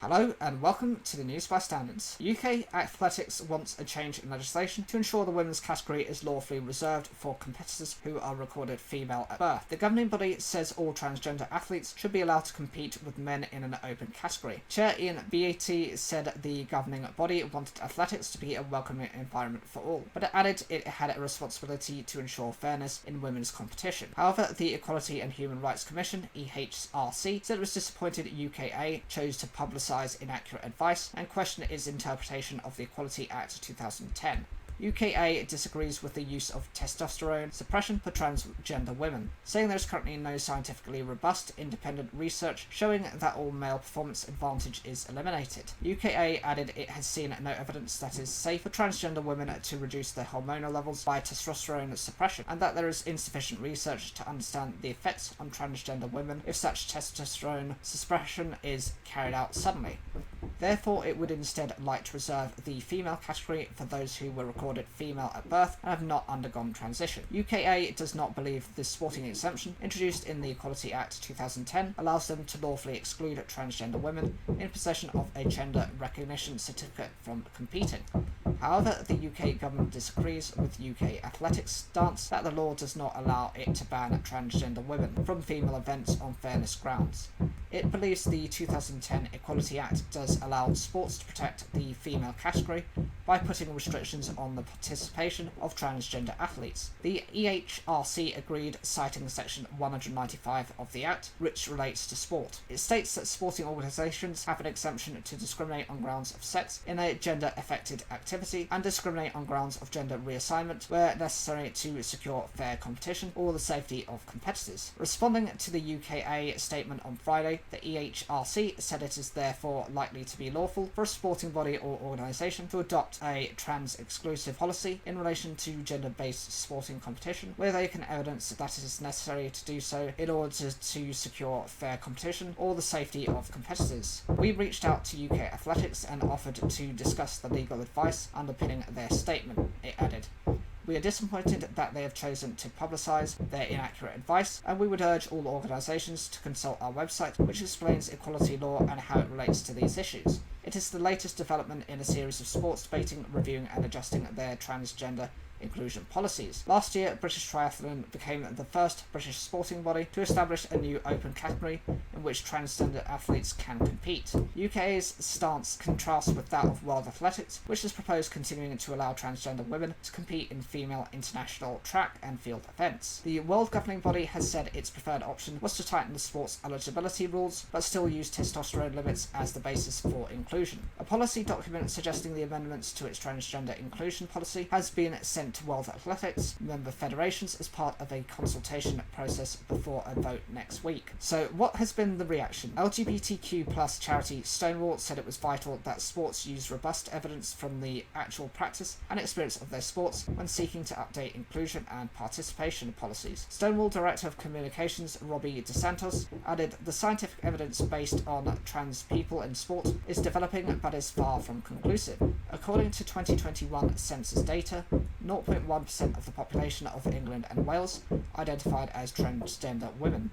Hello and welcome to the News by Standards. UK Athletics wants a change in legislation to ensure the women's category is lawfully reserved for competitors who are recorded female at birth. The governing body says all transgender athletes should be allowed to compete with men in an open category. Chair Ian Beattie said the governing body wanted athletics to be a welcoming environment for all, but it added it had a responsibility to ensure fairness in women's competition. However, the Equality and Human Rights Commission, EHRC, said it was disappointed UKA chose to publicise inaccurate advice and question its interpretation of the Equality Act 2010. UKA disagrees with the use of testosterone suppression for transgender women, saying there is currently no scientifically robust, independent research showing that all male performance advantage is eliminated. UKA added it has seen no evidence that it is safe for transgender women to reduce their hormonal levels by testosterone suppression, and that there is insufficient research to understand the effects on transgender women if such testosterone suppression is carried out suddenly. Therefore, it would instead like to reserve the female category for those who were recorded female at birth and have not undergone transition. UKA does not believe the sporting exemption introduced in the Equality Act 2010 allows them to lawfully exclude transgender women in possession of a gender recognition certificate from competing. However, the UK government disagrees with UK athletics' stance that the law does not allow it to ban transgender women from female events on fairness grounds. It believes the 2010 Equality Act does allow sports to protect the female category by putting restrictions on the participation of transgender athletes. The EHRC agreed, citing Section 195 of the Act, which relates to sport. It states that sporting organisations have an exemption to discriminate on grounds of sex in a gender-affected activity and discriminate on grounds of gender reassignment where necessary to secure fair competition or the safety of competitors. Responding to the UKA statement on Friday, the EHRC said it is therefore likely to be lawful for a sporting body or organisation to adopt a trans-exclusive policy in relation to gender-based sporting competition where they can evidence that it is necessary to do so in order to secure fair competition or the safety of competitors. We reached out to UK Athletics and offered to discuss the legal advice underpinning their statement, it added. We are disappointed that they have chosen to publicise their inaccurate advice, and we would urge all organisations to consult our website, which explains equality law and how it relates to these issues. It is the latest development in a series of sports debating, reviewing and adjusting their transgender inclusion policies. Last year, British Triathlon became the first British sporting body to establish a new open category in which transgender athletes can compete. UK's stance contrasts with that of World Athletics, which has proposed continuing to allow transgender women to compete in female international track and field events. The world governing body has said its preferred option was to tighten the sport's eligibility rules, but still use testosterone limits as the basis for inclusion. A policy document suggesting the amendments to its transgender inclusion policy has been sent to World Athletics member federations as part of a consultation process before a vote next week. So what has been the reaction? LGBTQ+ charity Stonewall said it was vital that sports use robust evidence from the actual practice and experience of their sports when seeking to update inclusion and participation policies. Stonewall Director of Communications Robbie DeSantos added, the scientific evidence based on trans people in sport is developing but is far from conclusive. According to 2021 census data, 0.1% of the population of England and Wales identified as transgender women,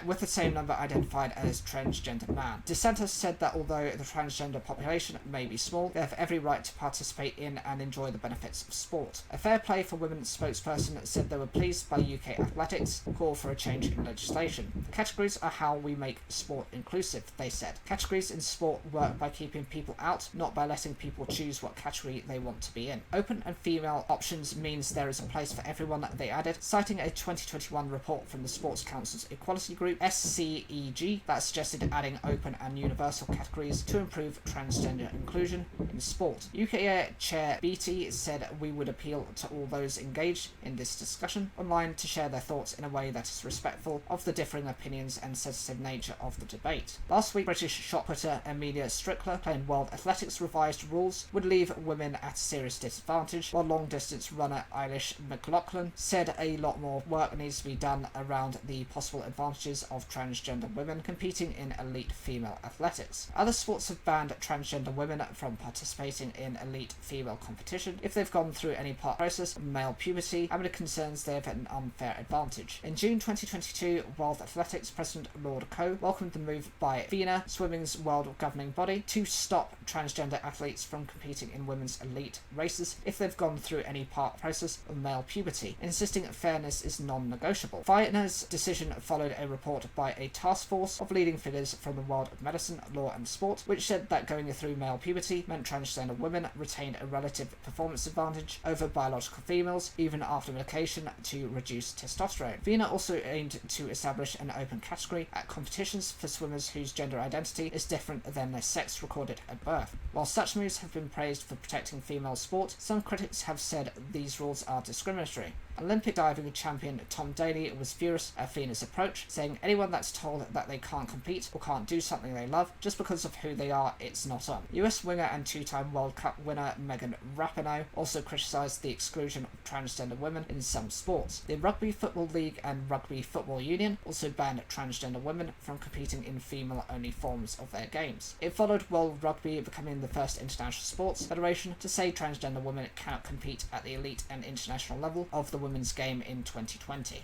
with the same number identified as transgender man. DeSantis said that although the transgender population may be small, they have every right to participate in and enjoy the benefits of sport. A Fair Play for Women spokesperson said they were pleased by UK Athletics' call for a change in legislation. The categories are how we make sport inclusive, they said. Categories in sport work by keeping people out, not by letting people choose what category they want to be in. Open and female options means there is a place for everyone, they added, citing a 2021 report from the Sports Council's equality group, SCEG, that suggested adding open and universal categories to improve transgender inclusion in sport. UKA Chair Beattie said we would appeal to all those engaged in this discussion online to share their thoughts in a way that is respectful of the differing opinions and sensitive nature of the debate. Last week, British shot putter Emilia Strickler claimed World Athletics' revised rules would leave women at a serious disadvantage, while long distance distance runner Eilish McLaughlin said a lot more work needs to be done around the possible advantages of transgender women competing in elite female athletics. Other sports have banned transgender women from participating in elite female competition if they've gone through any part process of male puberty and it concerns they have an unfair advantage. In June 2022, World Athletics President Lord Coe welcomed the move by FINA, swimming's world governing body, to stop transgender athletes from competing in women's elite races if they've gone through any part process of male puberty, insisting that fairness is non-negotiable. FINA's decision followed a report by a task force of leading figures from the world of medicine, law and sport, which said that going through male puberty meant transgender women retained a relative performance advantage over biological females even after medication to reduce testosterone. FINA also aimed to establish an open category at competitions for swimmers whose gender identity is different than their sex recorded at birth. While such moves have been praised for protecting female sport, some critics have said these rules are discriminatory. Olympic diving champion Tom Daley was furious at FINA's approach, saying anyone that's told that they can't compete or can't do something they love just because of who they are, it's not on. US winger and two-time World Cup winner Megan Rapinoe also criticised the exclusion of transgender women in some sports. The Rugby Football League and Rugby Football Union also banned transgender women from competing in female-only forms of their games. It followed World Rugby becoming the first international sports federation to say transgender women cannot compete at the elite and international level of the women's game in 2020.